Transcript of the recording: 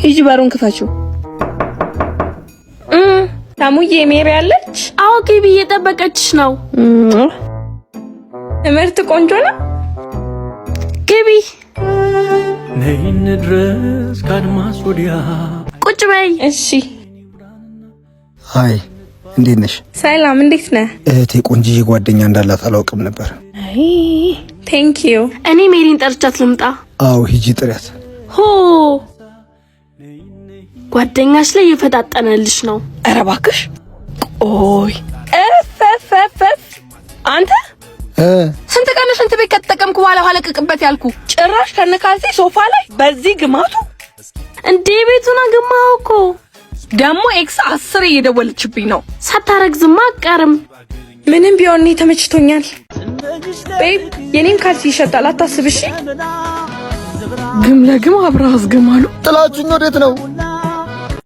ሂጂ ባሩን ክፈችው። ታሙዬ ሜሪ አለች? አዎ ግቢ እየጠበቀችሽ ነው። ትምህርት ቆንጆ ነው። ግቢ ነይን ድረስ ካድማስ ወዲያ ቁጭ በይ። እሺ። አይ እንዴት ነሽ? ሰላም እንዴት ነህ? እህቴ ቆንጂዬ ጓደኛ እንዳላት አላውቅም ነበር። አይ ቴንክ ዩ። እኔ ሜሪን ጠርቻት ልምጣ? አዎ ሂጂ ጥሪያት። ሆ ጓደኛሽ ላይ እየፈጣጠነልሽ ነው። ኧረ እባክሽ ቆይ። እፈፈፈፍ አንተ ስንት ቀን ሽንት ቤት ከተጠቀምኩ በኋላ ኋለቅቅበት ያልኩ ጭራሽ ከነካልሲ ሶፋ ላይ በዚህ ግማቱ እንዴ ቤቱን አገማው እኮ። ደግሞ ኤክስ 10 እየደወለችብኝ ነው። ሳታረግዝማ አቀርም። ምንም ቢሆን እኔ ተመችቶኛል። ቤብ የኔም ካልሲ ይሸጣል አታስብ እሺ። ግም ለግም አብራስ ግማሉ ጥላችሁኝ ወዴት ነው?